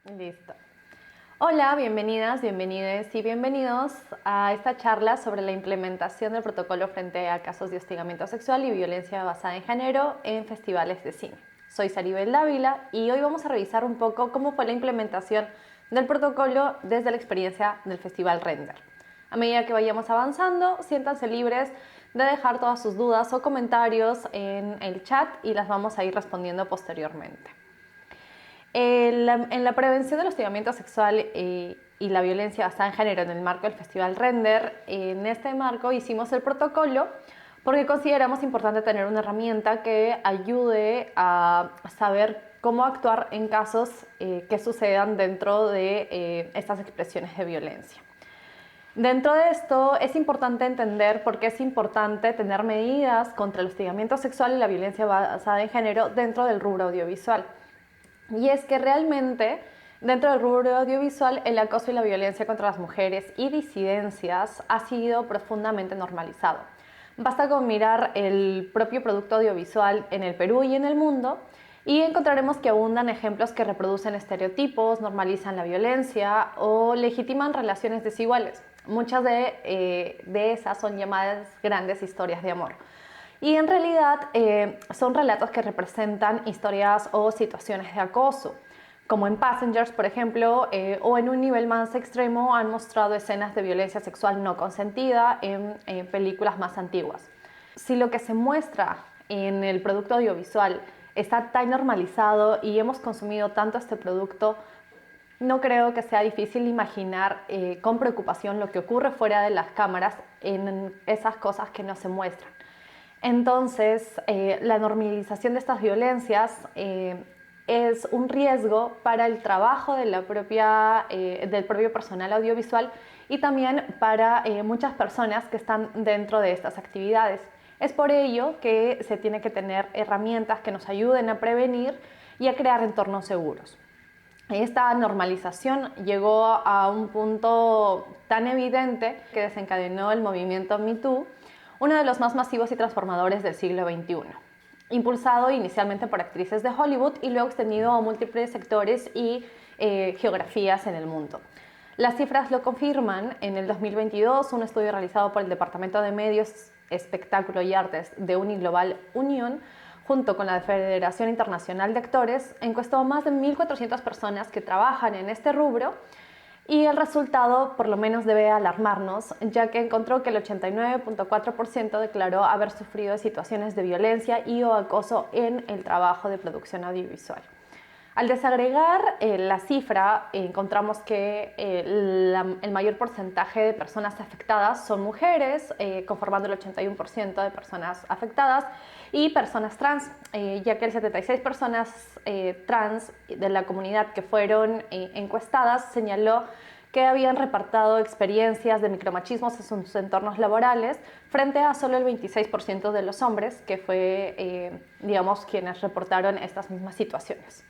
Listo. Hola, bienvenidas, bienvenides y bienvenidos a esta charla sobre la implementación del protocolo frente a casos de hostigamiento sexual y violencia basada en género en festivales de cine. Soy Saribel Dávila y hoy vamos a revisar un poco cómo fue la implementación del protocolo desde la experiencia del Festival Render. A medida que vayamos avanzando, siéntanse libres de dejar todas sus dudas o comentarios en el chat y las vamos a ir respondiendo posteriormente. En la prevención del hostigamiento sexual y la violencia basada en género en el marco del Festival Render, en este marco hicimos el protocolo porque consideramos importante tener una herramienta que ayude a saber cómo actuar en casos que sucedan dentro de estas expresiones de violencia. Dentro de esto es importante entender por qué es importante tener medidas contra el hostigamiento sexual y la violencia basada en género dentro del rubro audiovisual. Y es que realmente dentro del rubro audiovisual el acoso y la violencia contra las mujeres y disidencias ha sido profundamente normalizado. Basta con mirar el propio producto audiovisual en el Perú y en el mundo y encontraremos que abundan ejemplos que reproducen estereotipos, normalizan la violencia o legitiman relaciones desiguales. Muchas de esas son llamadas grandes historias de amor. Y en realidad son relatos que representan historias o situaciones de acoso, como en Passengers, por ejemplo, o en un nivel más extremo han mostrado escenas de violencia sexual no consentida en películas más antiguas. Si lo que se muestra en el producto audiovisual está tan normalizado y hemos consumido tanto este producto, no creo que sea difícil imaginar con preocupación lo que ocurre fuera de las cámaras en esas cosas que no se muestran. Entonces, la normalización de estas violencias es un riesgo para el trabajo de del propio personal audiovisual y también para muchas personas que están dentro de estas actividades. Es por ello que se tiene que tener herramientas que nos ayuden a prevenir y a crear entornos seguros. Esta normalización llegó a un punto tan evidente que desencadenó el movimiento Me Too, uno de los más masivos y transformadores del siglo XXI, impulsado inicialmente por actrices de Hollywood y luego extendido a múltiples sectores y geografías en el mundo. Las cifras lo confirman. En el 2022, un estudio realizado por el Departamento de Medios, Espectáculo y Artes de Uniglobal Unión, junto con la Federación Internacional de Actores, encuestó a más de 1.400 personas que trabajan en este rubro y el resultado por lo menos debe alarmarnos, ya que encontró que el 89.4% declaró haber sufrido situaciones de violencia y o acoso en el trabajo de producción audiovisual. Al desagregar la cifra, encontramos que el mayor porcentaje de personas afectadas son mujeres, conformando el 81% de personas afectadas, y personas trans, ya que el 76% personas trans de la comunidad que fueron encuestadas señaló que habían reportado experiencias de micromachismos en sus entornos laborales, frente a solo el 26% de los hombres, que fue, digamos, quienes reportaron estas mismas situaciones.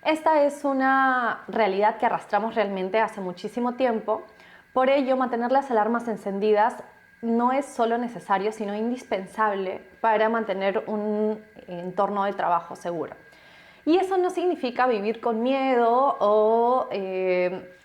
Esta es una realidad que arrastramos realmente hace muchísimo tiempo. Por ello, mantener las alarmas encendidas no es solo necesario, sino indispensable para mantener un entorno de trabajo seguro. Y eso no significa vivir con miedo o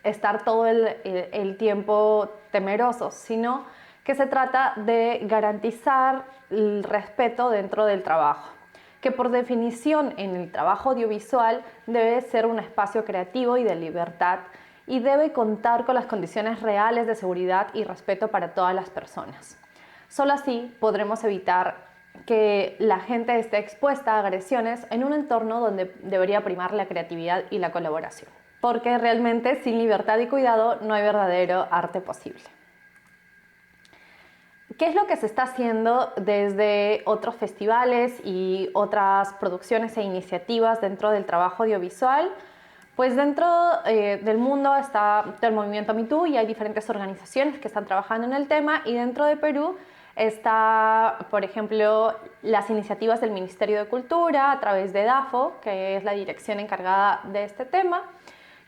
estar todo el tiempo temerosos, sino que se trata de garantizar el respeto dentro del trabajo, que por definición en el trabajo audiovisual debe ser un espacio creativo y de libertad y debe contar con las condiciones reales de seguridad y respeto para todas las personas. Solo así podremos evitar que la gente esté expuesta a agresiones en un entorno donde debería primar la creatividad y la colaboración. Porque realmente sin libertad y cuidado no hay verdadero arte posible. ¿Qué es lo que se está haciendo desde otros festivales y otras producciones e iniciativas dentro del trabajo audiovisual? Pues dentro del mundo está el movimiento Me Too y hay diferentes organizaciones que están trabajando en el tema, y dentro de Perú está, por ejemplo, las iniciativas del Ministerio de Cultura a través de DAFO, que es la dirección encargada de este tema,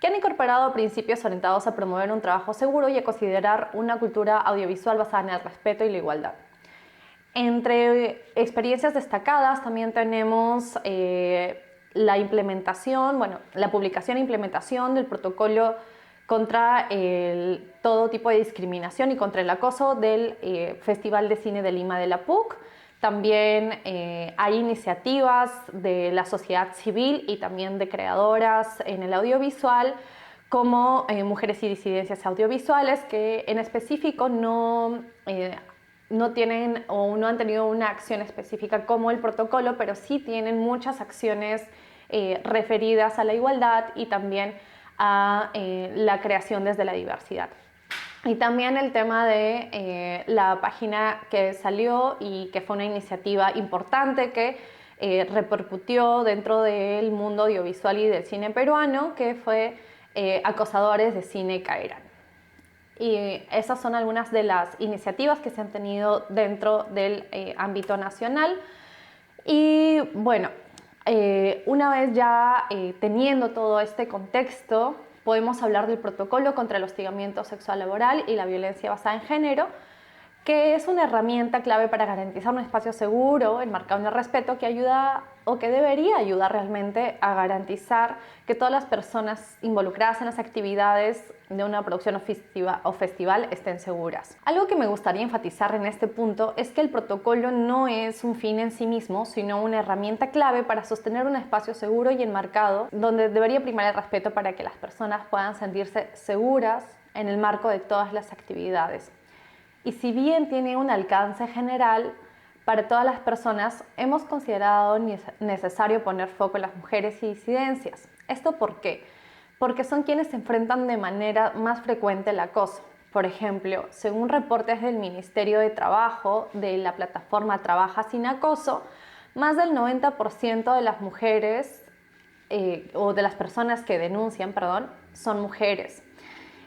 que han incorporado principios orientados a promover un trabajo seguro y a considerar una cultura audiovisual basada en el respeto y la igualdad. Entre experiencias destacadas también tenemos la implementación, bueno, la publicación e implementación del protocolo contra todo tipo de discriminación y contra el acoso del Festival de Cine de Lima de la PUC. También hay iniciativas de la sociedad civil y también de creadoras en el audiovisual, como Mujeres y Disidencias Audiovisuales, que en específico no tienen o no han tenido una acción específica como el protocolo, pero sí tienen muchas acciones referidas a la igualdad y también a la creación desde la diversidad. Y también el tema de la página que salió y que fue una iniciativa importante que repercutió dentro del mundo audiovisual y del cine peruano, que fue Acosadores de Cine Caerán. Y esas son algunas de las iniciativas que se han tenido dentro del ámbito nacional. Y bueno, una vez ya teniendo todo este contexto, podemos hablar del protocolo contra el hostigamiento sexual laboral y la violencia basada en género, que es una herramienta clave para garantizar un espacio seguro, enmarcado en el respeto, que ayuda o que debería ayudar realmente a garantizar que todas las personas involucradas en las actividades de una producción o festival estén seguras. Algo que me gustaría enfatizar en este punto es que el protocolo no es un fin en sí mismo, sino una herramienta clave para sostener un espacio seguro y enmarcado, donde debería primar el respeto para que las personas puedan sentirse seguras en el marco de todas las actividades. Y si bien tiene un alcance general para todas las personas, hemos considerado necesario poner foco en las mujeres y disidencias. ¿Esto por qué? Porque son quienes se enfrentan de manera más frecuente al acoso. Por ejemplo, según reportes del Ministerio de Trabajo de la plataforma Trabaja Sin Acoso, más del 90% de las mujeres o de las personas que denuncian, son mujeres.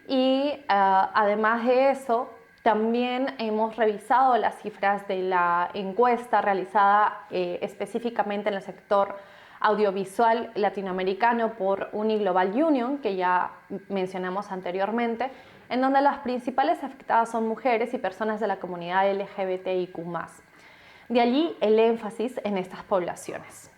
Y además de eso, también hemos revisado las cifras de la encuesta realizada específicamente en el sector audiovisual latinoamericano por Uniglobal Union, que ya mencionamos anteriormente, en donde las principales afectadas son mujeres y personas de la comunidad LGBTIQ+. De allí el énfasis en estas poblaciones.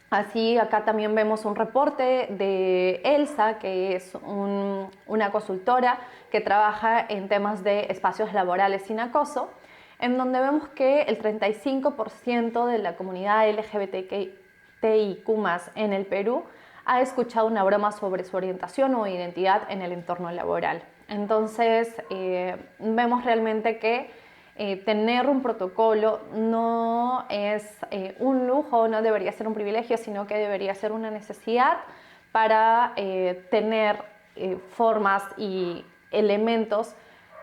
Así, acá también vemos un reporte de Elsa, que es una consultora que trabaja en temas de espacios laborales sin acoso, en donde vemos que el 35% de la comunidad LGBTIQ+ en el Perú ha escuchado una broma sobre su orientación o identidad en el entorno laboral. Entonces, vemos realmente que tener un protocolo no es un lujo, no debería ser un privilegio, sino que debería ser una necesidad para tener formas y elementos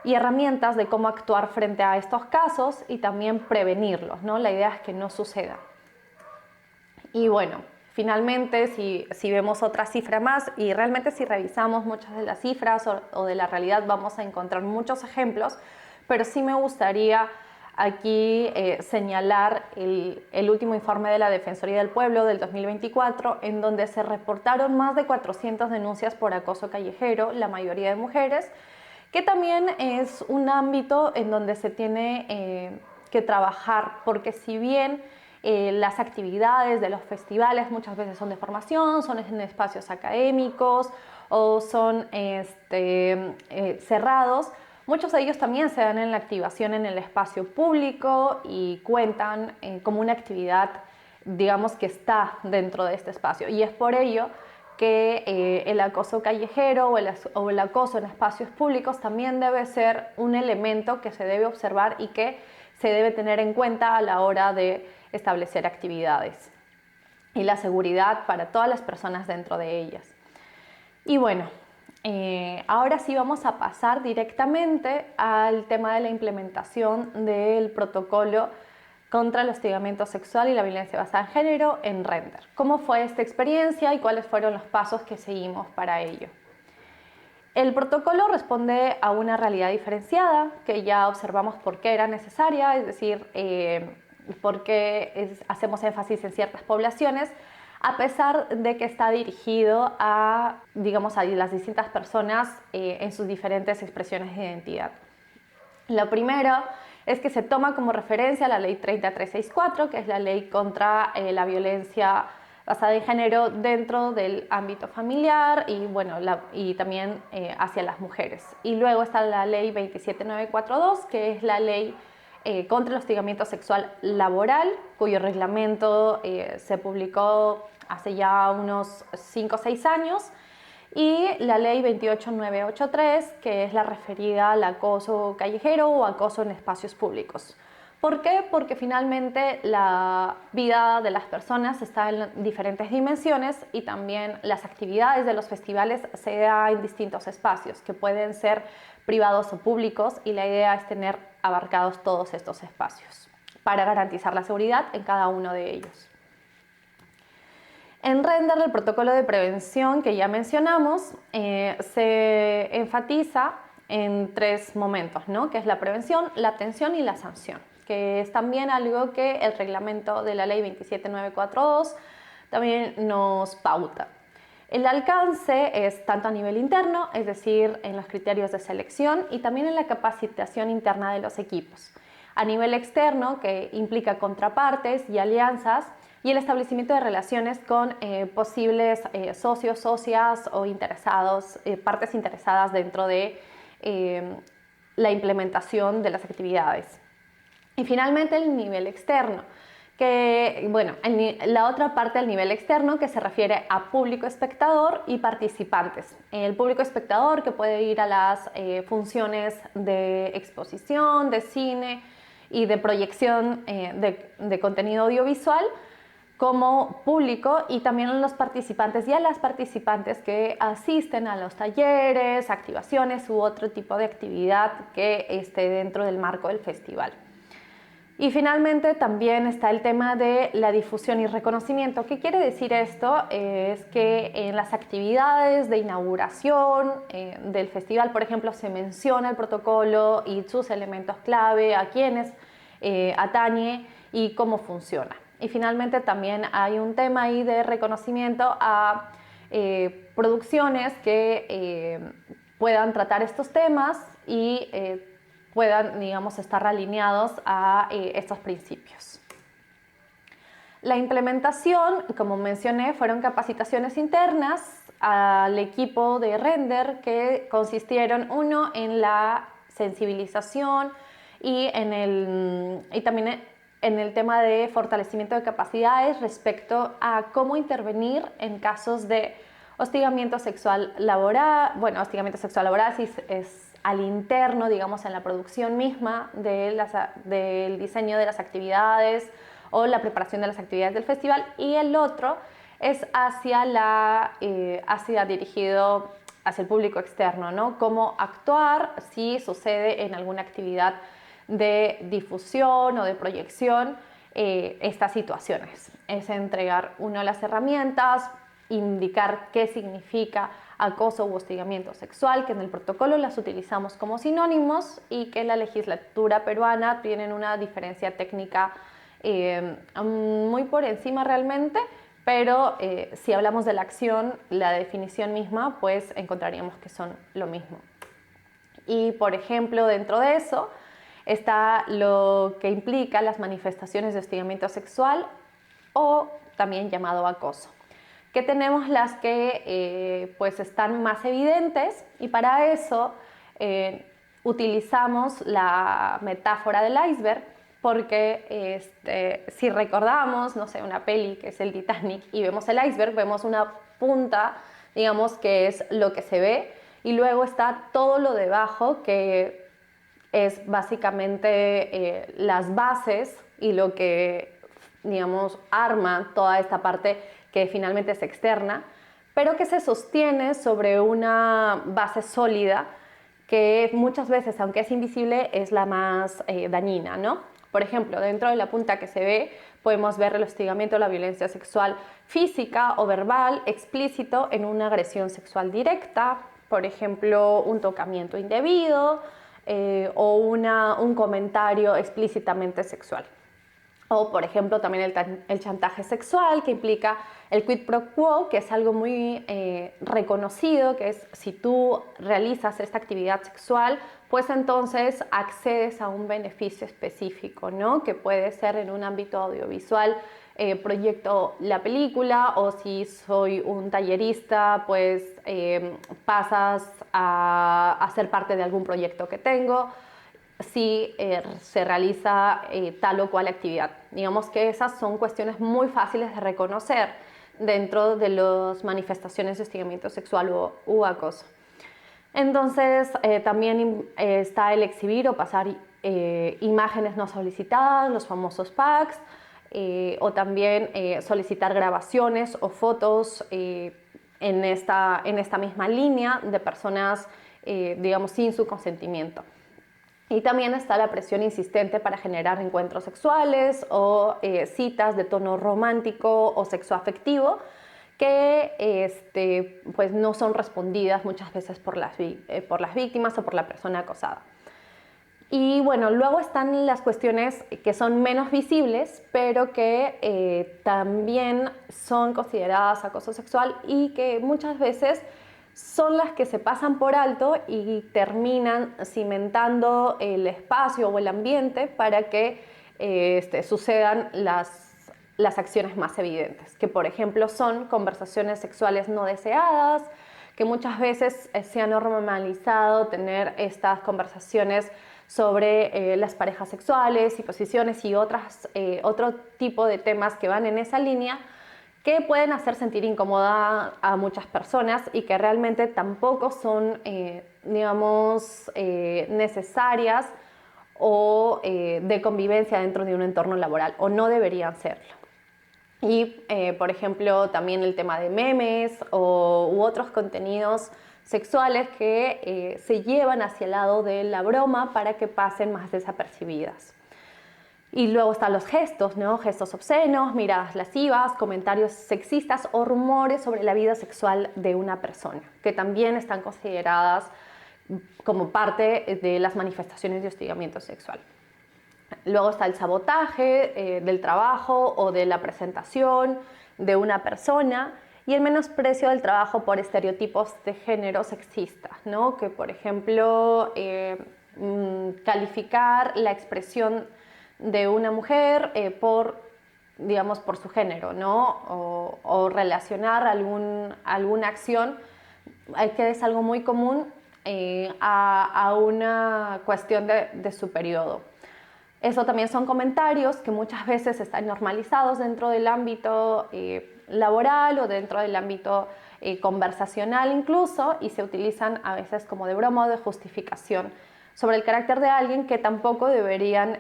y herramientas de cómo actuar frente a estos casos y también prevenirlos, ¿no? La idea es que no suceda. Y bueno, finalmente, si vemos otra cifra más, y realmente si revisamos muchas de las cifras o de la realidad, vamos a encontrar muchos ejemplos, pero sí me gustaría aquí señalar el último informe de la Defensoría del Pueblo del 2024, en donde se reportaron más de 400 denuncias por acoso callejero, la mayoría de mujeres, que también es un ámbito en donde se tiene que trabajar, porque si bien las actividades de los festivales muchas veces son de formación, son en espacios académicos o son cerrados, muchos de ellos también se dan en la activación en el espacio público y cuentan como una actividad, digamos, que está dentro de este espacio. Y es por ello que el acoso callejero o el acoso en espacios públicos también debe ser un elemento que se debe observar y que se debe tener en cuenta a la hora de establecer actividades y la seguridad para todas las personas dentro de ellas. Y bueno, ahora sí vamos a pasar directamente al tema de la implementación del protocolo contra el hostigamiento sexual y la violencia basada en género en Render. ¿Cómo fue esta experiencia y cuáles fueron los pasos que seguimos para ello? El protocolo responde a una realidad diferenciada que ya observamos por qué era necesaria, es decir, por qué hacemos énfasis en ciertas poblaciones, a pesar de que está dirigido a, digamos, a las distintas personas en sus diferentes expresiones de identidad. Lo primero es que se toma como referencia la ley 30364, que es la ley contra la violencia basada en género dentro del ámbito familiar y, bueno, y también hacia las mujeres. Y luego está la ley 27942, que es la ley contra el hostigamiento sexual laboral, cuyo reglamento se publicó hace ya unos 5 o 6 años, y la ley 28983, que es la referida al acoso callejero o acoso en espacios públicos. ¿Por qué? Porque finalmente la vida de las personas está en diferentes dimensiones y también las actividades de los festivales se dan en distintos espacios, que pueden ser privados o públicos, y la idea es tener abarcados todos estos espacios para garantizar la seguridad en cada uno de ellos. En Render, el protocolo de prevención que ya mencionamos se enfatiza en 3 momentos, ¿no? Que es la prevención, la atención y la sanción, que es también algo que el reglamento de la ley 27942 también nos pauta. El alcance es tanto a nivel interno, es decir, en los criterios de selección, y también en la capacitación interna de los equipos. A nivel externo, que implica contrapartes y alianzas, y el establecimiento de relaciones con posibles socios, socias o interesados, partes interesadas dentro de la implementación de las actividades. Y finalmente el nivel externo, que, bueno, la otra parte del nivel externo, que se refiere a público espectador y participantes. El público espectador, que puede ir a las funciones de exposición, de cine y de proyección de contenido audiovisual, como público, y también a los participantes y a las participantes que asisten a los talleres, activaciones u otro tipo de actividad que esté dentro del marco del festival. Y finalmente también está el tema de la difusión y reconocimiento. ¿Qué quiere decir esto? Es que en las actividades de inauguración del festival, por ejemplo, se menciona el protocolo y sus elementos clave, a quienes atañe y cómo funciona. Y finalmente también hay un tema ahí de reconocimiento a producciones que puedan tratar estos temas y puedan, digamos, estar alineados a estos principios. La implementación, como mencioné, fueron capacitaciones internas al equipo de Render, que consistieron, uno, en la sensibilización y también en el tema de fortalecimiento de capacidades respecto a cómo intervenir en casos de hostigamiento sexual laboral. Bueno, hostigamiento sexual laboral si es al interno, digamos, en la producción misma del diseño de las actividades o la preparación de las actividades del festival, y el otro es dirigido hacia el público externo, ¿no? Cómo actuar si sucede en alguna actividad de difusión o de proyección estas situaciones. Es entregar, uno, las herramientas, indicar qué significa acoso u hostigamiento sexual, que en el protocolo las utilizamos como sinónimos y que en la legislatura peruana tienen una diferencia técnica muy por encima realmente, pero si hablamos de la acción, la definición misma, pues encontraríamos que son lo mismo. Y, por ejemplo, dentro de eso está lo que implica las manifestaciones de hostigamiento sexual, o también llamado acoso, que tenemos las que pues están más evidentes, y para eso utilizamos la metáfora del iceberg, porque si recordamos, no sé, una peli que es el Titanic y vemos el iceberg, vemos una punta, digamos, que es lo que se ve, y luego está todo lo debajo, que es básicamente las bases y lo que, digamos, arma toda esta parte que finalmente es externa, pero que se sostiene sobre una base sólida que muchas veces, aunque es invisible, es la más dañina, ¿no? Por ejemplo, dentro de la punta que se ve podemos ver el hostigamiento o la violencia sexual física o verbal explícito en una agresión sexual directa, por ejemplo, un tocamiento indebido o un comentario explícitamente sexual. O, por ejemplo, también el chantaje sexual, que implica el quid pro quo, que es algo muy reconocido, que es si tú realizas esta actividad sexual, pues entonces accedes a un beneficio específico, ¿no? Que puede ser en un ámbito audiovisual, proyecto la película, o si soy un tallerista, pues pasas a ser parte de algún proyecto que tengo, si se realiza tal o cual actividad. Digamos que esas son cuestiones muy fáciles de reconocer dentro de las manifestaciones de hostigamiento sexual u acoso. Entonces, también está el exhibir o pasar imágenes no solicitadas, los famosos packs, o también solicitar grabaciones o fotos en esta misma línea de personas, digamos, sin su consentimiento. Y también está la presión insistente para generar encuentros sexuales o citas de tono romántico o sexoafectivo que pues no son respondidas muchas veces por las víctimas o por la persona acosada. Y bueno, luego están las cuestiones que son menos visibles, pero que también son consideradas acoso sexual y que muchas veces son las que se pasan por alto y terminan cimentando el espacio o el ambiente para que sucedan las acciones más evidentes, que por ejemplo son conversaciones sexuales no deseadas, que muchas veces se ha normalizado tener estas conversaciones sobre las parejas sexuales y posiciones y otro tipo de temas que van en esa línea, que pueden hacer sentir incómoda a muchas personas y que realmente tampoco son, digamos, necesarias o de convivencia dentro de un entorno laboral, o no deberían serlo. Y, por ejemplo, también el tema de memes u otros contenidos sexuales que se llevan hacia el lado de la broma para que pasen más desapercibidas. Y luego están los gestos, ¿no? Gestos obscenos, miradas lascivas, comentarios sexistas o rumores sobre la vida sexual de una persona, que también están consideradas como parte de las manifestaciones de hostigamiento sexual. Luego está el sabotaje del trabajo o de la presentación de una persona, y el menosprecio del trabajo por estereotipos de género sexistas, ¿no? Que, por ejemplo, calificar la expresión de una mujer digamos, por su género, ¿no? O relacionar alguna acción, que es algo muy común, a una cuestión de su periodo. Eso también son comentarios que muchas veces están normalizados dentro del ámbito laboral o dentro del ámbito conversacional incluso, y se utilizan a veces como de broma o de justificación sobre el carácter de alguien, que tampoco deberían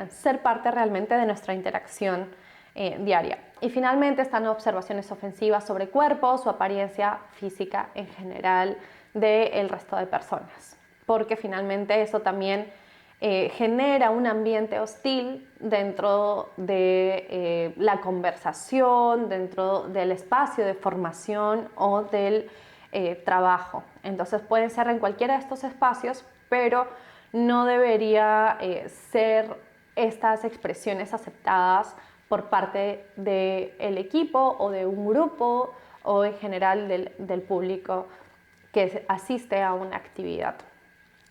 ser parte realmente de nuestra interacción diaria. Y finalmente están observaciones ofensivas sobre cuerpos o apariencia física en general del resto de personas, porque finalmente eso también genera un ambiente hostil dentro de la conversación, dentro del espacio de formación o del trabajo. Entonces pueden ser en cualquiera de estos espacios, pero no debería ser estas expresiones aceptadas por parte del equipo o de un grupo o en general del público que asiste a una actividad.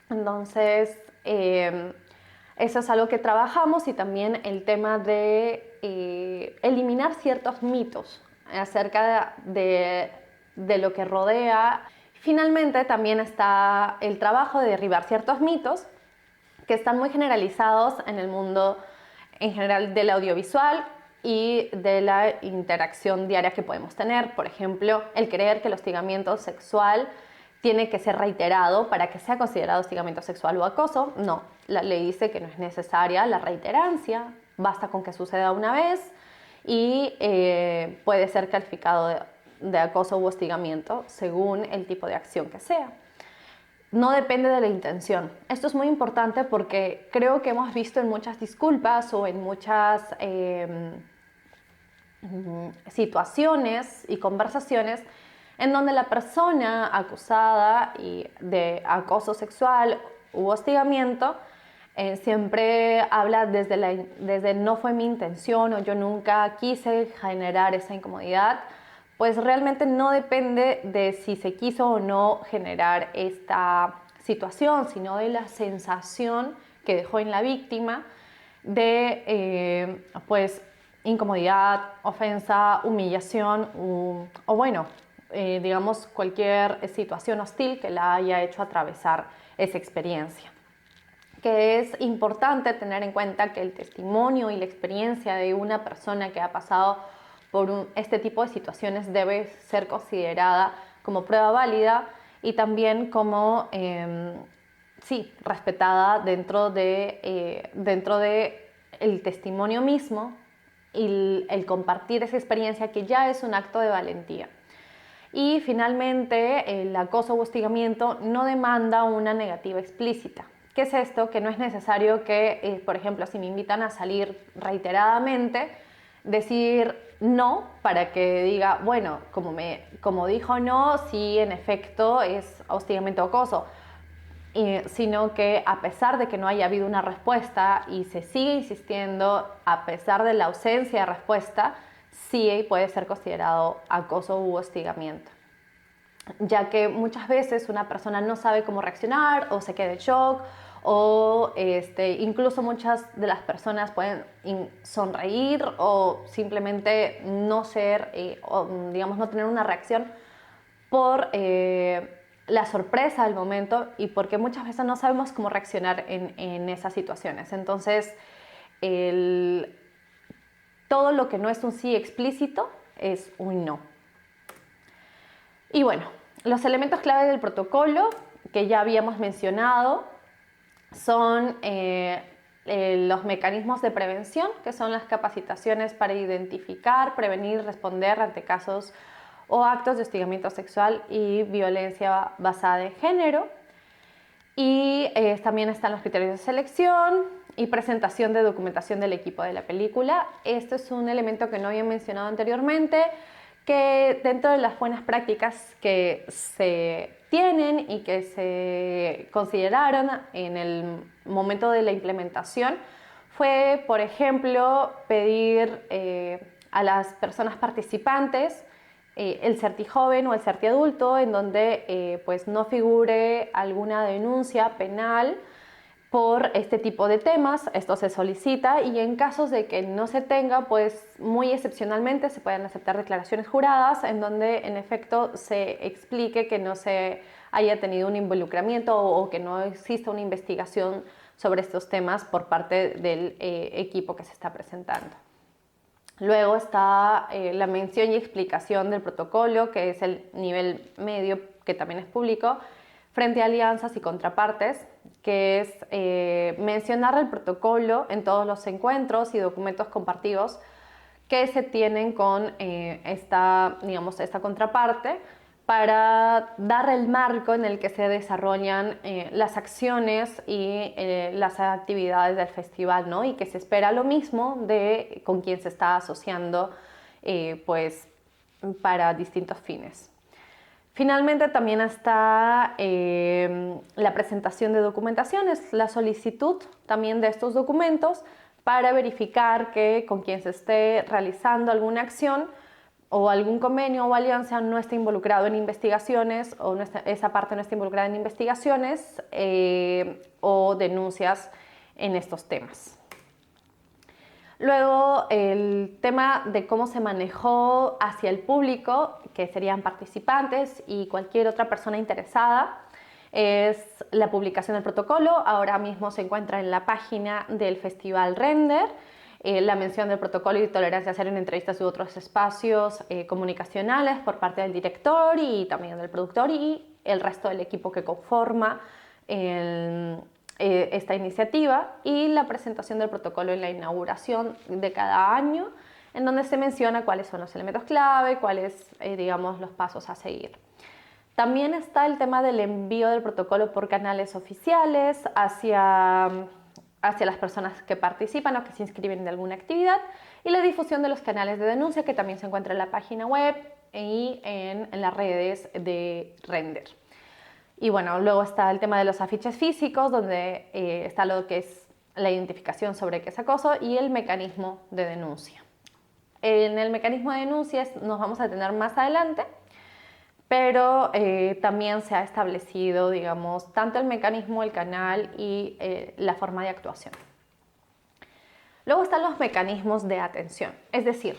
Entonces, eso es algo que trabajamos, y también el tema de eliminar ciertos mitos acerca de lo que rodea. Finalmente, también está el trabajo de derribar ciertos mitos que están muy generalizados en el mundo en general del audiovisual y de la interacción diaria que podemos tener. Por ejemplo, el creer que el hostigamiento sexual tiene que ser reiterado para que sea considerado hostigamiento sexual o acoso. No, la ley dice que no es necesaria la reiterancia, basta con que suceda una vez y puede ser calificado de acoso u hostigamiento según el tipo de acción que sea. No depende de la intención. Esto es muy importante porque creo que hemos visto en muchas disculpas o en muchas situaciones y conversaciones en donde la persona acusada de acoso sexual u hostigamiento siempre habla desde no fue mi intención o yo nunca quise generar esa incomodidad, pues realmente no depende de si se quiso o no generar esta situación, sino de la sensación que dejó en la víctima de pues incomodidad, ofensa, humillación o bueno, digamos cualquier situación hostil que la haya hecho atravesar esa experiencia. Que es importante tener en cuenta que el testimonio y la experiencia de una persona que ha pasado por este tipo de situaciones debe ser considerada como prueba válida y también como sí, respetada dentro de el testimonio mismo y el compartir esa experiencia, que ya es un acto de valentía. Y finalmente, el acoso u hostigamiento no demanda una negativa explícita. ¿Qué es esto? Que no es necesario que, por ejemplo, si me invitan a salir reiteradamente, decir no para que diga, bueno, como dijo no, sí, en efecto es hostigamiento o acoso. Sino que a pesar de que no haya habido una respuesta y se sigue insistiendo, a pesar de la ausencia de respuesta, sí puede ser considerado acoso u hostigamiento, ya que muchas veces una persona no sabe cómo reaccionar o se queda en shock o incluso muchas de las personas pueden sonreír o simplemente no ser, o, digamos, no tener una reacción por la sorpresa del momento y porque muchas veces no sabemos cómo reaccionar en esas situaciones. Entonces, todo lo que no es un sí explícito es un no. Y bueno, los elementos clave del protocolo que ya habíamos mencionado son los mecanismos de prevención, que son las capacitaciones para identificar, prevenir y responder ante casos o actos de hostigamiento sexual y violencia basada en género. Y también están los criterios de selección y presentación de documentación del equipo de la película. Esto es un elemento que no había mencionado anteriormente, que dentro de las buenas prácticas que se tienen y que se consideraron en el momento de la implementación fue, por ejemplo, pedir a las personas participantes el certijoven o el certiadulto, en donde pues no figure alguna denuncia penal por este tipo de temas. Esto se solicita y en casos de que no se tenga, pues muy excepcionalmente se pueden aceptar declaraciones juradas en donde en efecto se explique que no se haya tenido un involucramiento o que no exista una investigación sobre estos temas por parte del equipo que se está presentando. Luego está la mención y explicación del protocolo, que es el nivel medio, que también es público, frente a alianzas y contrapartes, que es mencionar el protocolo en todos los encuentros y documentos compartidos que se tienen con esta contraparte, para dar el marco en el que se desarrollan las acciones y las actividades del festival, ¿no? Y que se espera lo mismo de con quien se está asociando pues para distintos fines. Finalmente también está la presentación de documentaciones, la solicitud también de estos documentos para verificar que con quien se esté realizando alguna acción o algún convenio o alianza no está involucrado en investigaciones o esa parte no está involucrada en investigaciones o denuncias en estos temas. Luego, el tema de cómo se manejó hacia el público, que serían participantes y cualquier otra persona interesada, es la publicación del protocolo. Ahora mismo se encuentra en la página del Festival Render. La mención del protocolo y tolerancia cero en entrevistas u otros espacios comunicacionales por parte del director y también del productor y el resto del equipo que conforma esta iniciativa, y la presentación del protocolo en la inauguración de cada año, en donde se menciona cuáles son los elementos clave, cuáles, digamos, los pasos a seguir. También está el tema del envío del protocolo por canales oficiales hacia las personas que participan o que se inscriben de alguna actividad, y la difusión de los canales de denuncia, que también se encuentra en la página web y en las redes de Render. Y bueno, luego está el tema de los afiches físicos, donde está lo que es la identificación sobre qué es acoso y el mecanismo de denuncia. En el mecanismo de denuncias nos vamos a tener más adelante, pero también se ha establecido, digamos, tanto el mecanismo, el canal y la forma de actuación. Luego están los mecanismos de atención, es decir,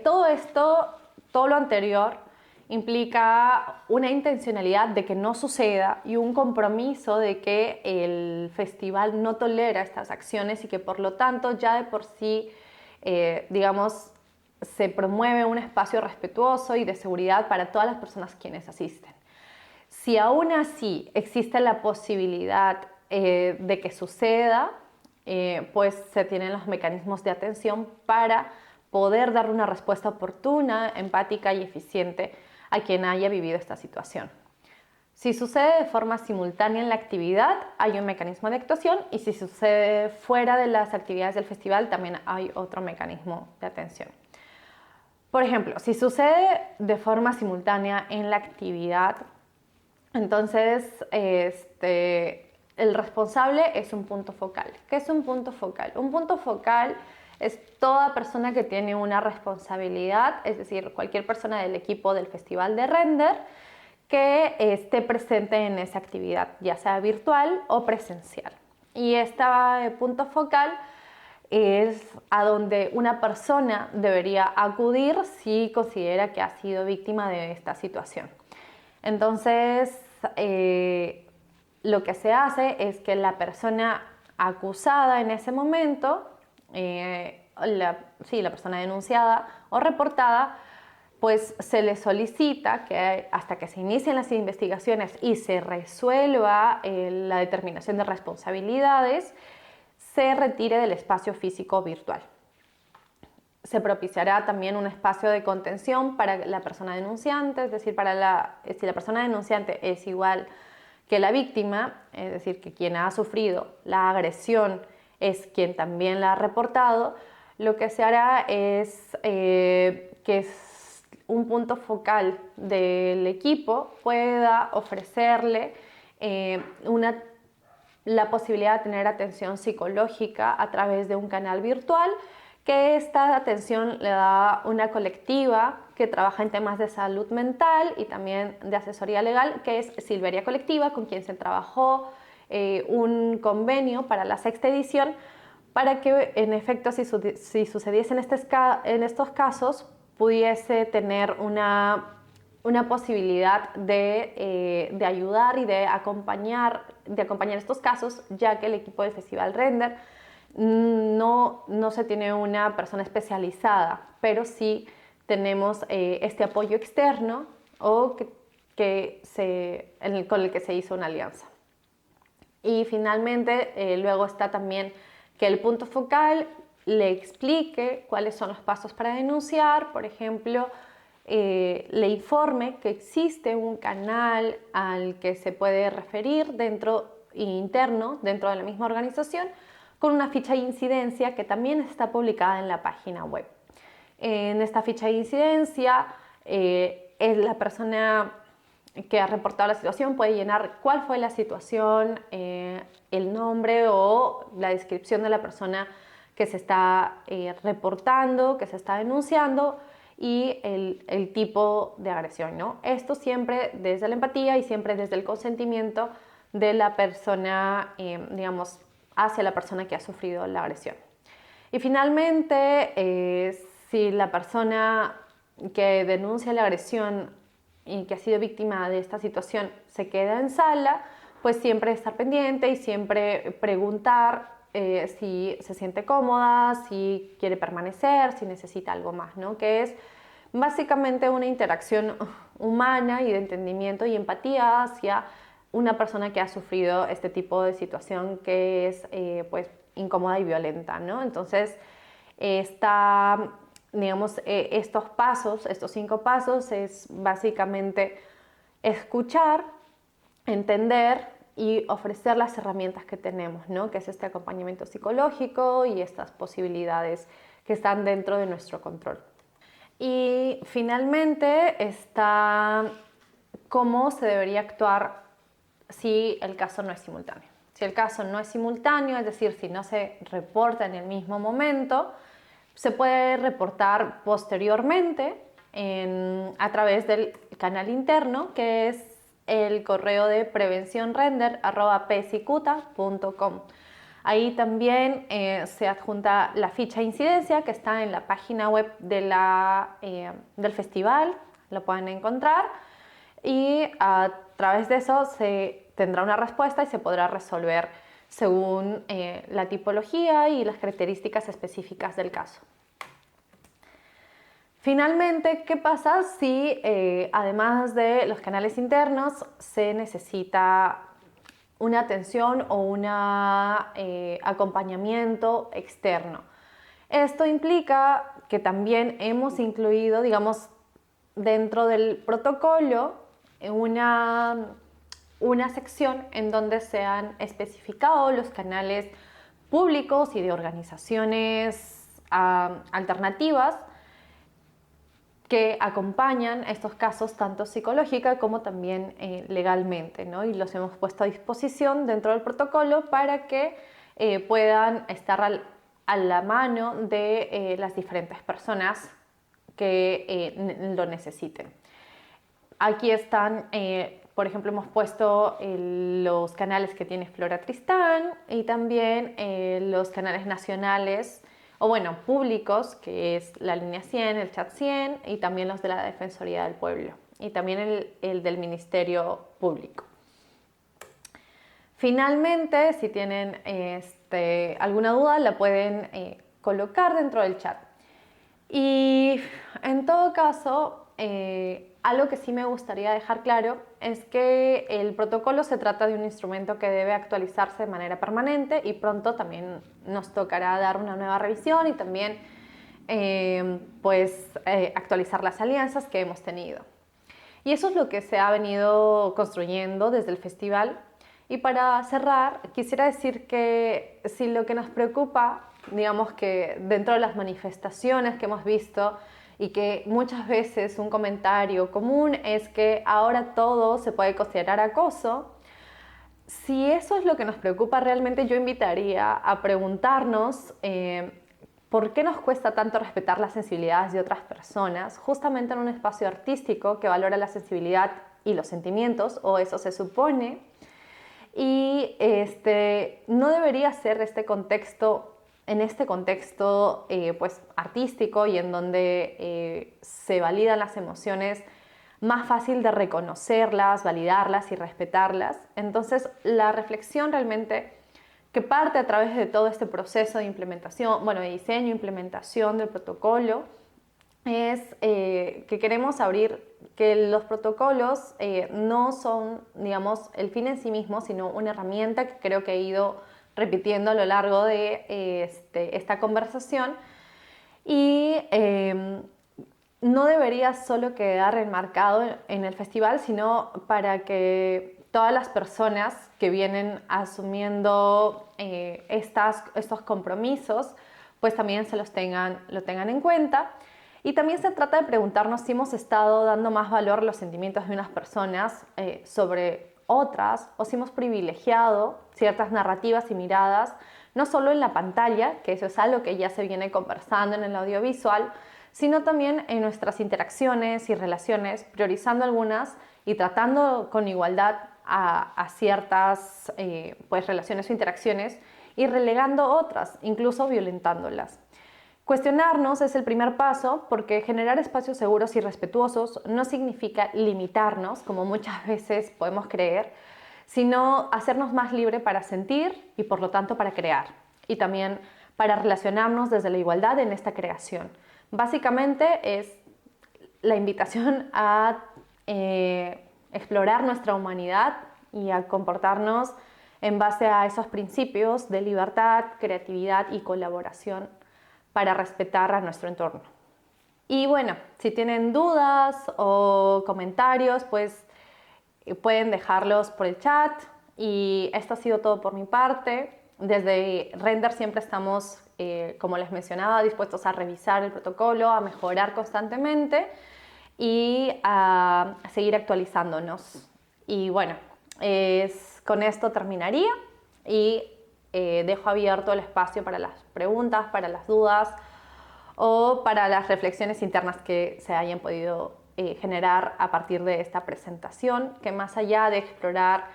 todo esto, todo lo anterior, implica una intencionalidad de que no suceda y un compromiso de que el festival no tolera estas acciones y que por lo tanto ya de por sí, digamos, se promueve un espacio respetuoso y de seguridad para todas las personas quienes asisten. Si aún así existe la posibilidad de que suceda, pues se tienen los mecanismos de atención para poder dar una respuesta oportuna, empática y eficiente a quien haya vivido esta situación. Si sucede de forma simultánea en la actividad, hay un mecanismo de actuación, y si sucede fuera de las actividades del festival, también hay otro mecanismo de atención. Por ejemplo, si sucede de forma simultánea en la actividad, entonces el responsable es un punto focal. ¿Qué es un punto focal? Un punto focal es toda persona que tiene una responsabilidad, es decir, cualquier persona del equipo del Festival de Render que esté presente en esa actividad, ya sea virtual o presencial. Y este punto focal es a donde una persona debería acudir si considera que ha sido víctima de esta situación. Entonces, lo que se hace es que la persona acusada en ese momento, la persona denunciada o reportada, pues se le solicita que hasta que se inicien las investigaciones y se resuelva la determinación de responsabilidades, se retire del espacio físico virtual. Se propiciará también un espacio de contención para la persona denunciante, es decir, si la persona denunciante es igual que la víctima, es decir, que quien ha sufrido la agresión es quien también la ha reportado, lo que se hará es que un punto focal del equipo pueda ofrecerle la posibilidad de tener atención psicológica a través de un canal virtual, que esta atención le da una colectiva que trabaja en temas de salud mental y también de asesoría legal, que es Silveria Colectiva, con quien se trabajó un convenio para la 6ª edición, para que en efecto si sucediesen en estos casos pudiese tener una posibilidad de ayudar y de acompañar estos casos, ya que el equipo del Festival Render no se tiene una persona especializada, pero sí tenemos este apoyo externo o con el que se hizo una alianza. Y finalmente luego está también que el punto focal le explique cuáles son los pasos para denunciar, por ejemplo, le informe que existe un canal al que se puede referir interno dentro de la misma organización, con una ficha de incidencia que también está publicada en la página web. En esta ficha de incidencia, la persona que ha reportado la situación puede llenar cuál fue la situación, el nombre o la descripción de la persona que se está reportando, que se está denunciando, y el tipo de agresión, ¿no? Esto siempre desde la empatía y siempre desde el consentimiento de la persona, digamos, hacia la persona que ha sufrido la agresión. Y finalmente, si la persona que denuncia la agresión y que ha sido víctima de esta situación se queda en sala, pues siempre estar pendiente y siempre preguntar si se siente cómoda, si quiere permanecer, si necesita algo más, ¿no? Que es básicamente una interacción humana y de entendimiento y empatía hacia una persona que ha sufrido este tipo de situación que es pues incómoda y violenta, ¿no? Entonces, digamos, estos 5 pasos es básicamente escuchar, entender y ofrecer las herramientas que tenemos, ¿no? Que es este acompañamiento psicológico y estas posibilidades que están dentro de nuestro control. Y finalmente está cómo se debería actuar si el caso no es simultáneo. Si el caso no es simultáneo, es decir, si no se reporta en el mismo momento, se puede reportar posteriormente a través del canal interno, que es el correo de prevencionrender@psicuta.com. Ahí también se adjunta la ficha de incidencia que está en la página web del festival, lo pueden encontrar, y a través de eso se tendrá una respuesta y se podrá resolver según la tipología y las características específicas del caso. Finalmente, ¿qué pasa si además de los canales internos se necesita una atención o un acompañamiento externo? Esto implica que también hemos incluido, digamos, dentro del protocolo una sección en donde se han especificado los canales públicos y de organizaciones alternativas que acompañan estos casos tanto psicológica como también legalmente, ¿no? Y los hemos puesto a disposición dentro del protocolo para que puedan estar a la mano de las diferentes personas que lo necesiten. Aquí están, por ejemplo, hemos puesto los canales que tiene Flora Tristán y también los canales nacionales o bueno, públicos, que es la línea 100, el chat 100 y también los de la Defensoría del Pueblo y también el del Ministerio Público. Finalmente, si tienen alguna duda, la pueden colocar dentro del chat. Y en todo caso, algo que sí me gustaría dejar claro es que el protocolo se trata de un instrumento que debe actualizarse de manera permanente y pronto también nos tocará dar una nueva revisión y también actualizar las alianzas que hemos tenido. Y eso es lo que se ha venido construyendo desde el festival. Y para cerrar, quisiera decir que si lo que nos preocupa, digamos que dentro de las manifestaciones que hemos visto, y que muchas veces un comentario común es que ahora todo se puede considerar acoso. Si eso es lo que nos preocupa realmente, yo invitaría a preguntarnos por qué nos cuesta tanto respetar las sensibilidades de otras personas, justamente en un espacio artístico que valora la sensibilidad y los sentimientos, o eso se supone, y no debería ser en este contexto artístico y en donde se validan las emociones, más fácil de reconocerlas, validarlas y respetarlas. Entonces, la reflexión realmente que parte a través de todo este proceso de implementación, de diseño e implementación del protocolo, es que queremos abrir que los protocolos no son, digamos, el fin en sí mismo, sino una herramienta que creo que he ido repitiendo a lo largo de esta conversación y no debería solo quedar enmarcado en el festival, sino para que todas las personas que vienen asumiendo estos compromisos pues también lo tengan en cuenta. Y también se trata de preguntarnos si hemos estado dando más valor a los sentimientos de unas personas sobre otras, o si hemos privilegiado ciertas narrativas y miradas, no solo en la pantalla, que eso es algo que ya se viene conversando en el audiovisual, sino también en nuestras interacciones y relaciones, priorizando algunas y tratando con igualdad a ciertas relaciones o interacciones y relegando otras, incluso violentándolas. Cuestionarnos es el primer paso, porque generar espacios seguros y respetuosos no significa limitarnos, como muchas veces podemos creer, sino hacernos más libres para sentir y por lo tanto para crear, y también para relacionarnos desde la igualdad en esta creación. Básicamente es la invitación a explorar nuestra humanidad y a comportarnos en base a esos principios de libertad, creatividad y colaboración para respetar a nuestro entorno. Y bueno, si tienen dudas o comentarios, pues pueden dejarlos por el chat. Y esto ha sido todo por mi parte. Desde Render siempre estamos, como les mencionaba, dispuestos a revisar el protocolo, a mejorar constantemente y a seguir actualizándonos. Y bueno, Con esto terminaría y dejo abierto el espacio para las preguntas, para las dudas o para las reflexiones internas que se hayan podido generar a partir de esta presentación, que más allá de explorar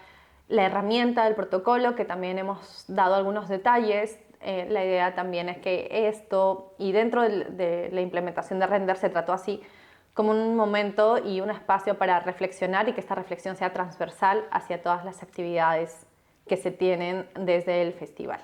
la herramienta del protocolo, que también hemos dado algunos detalles, la idea también es que esto, y dentro de la implementación de Render se trató así, como un momento y un espacio para reflexionar y que esta reflexión sea transversal hacia todas las actividades que se tienen desde el festival.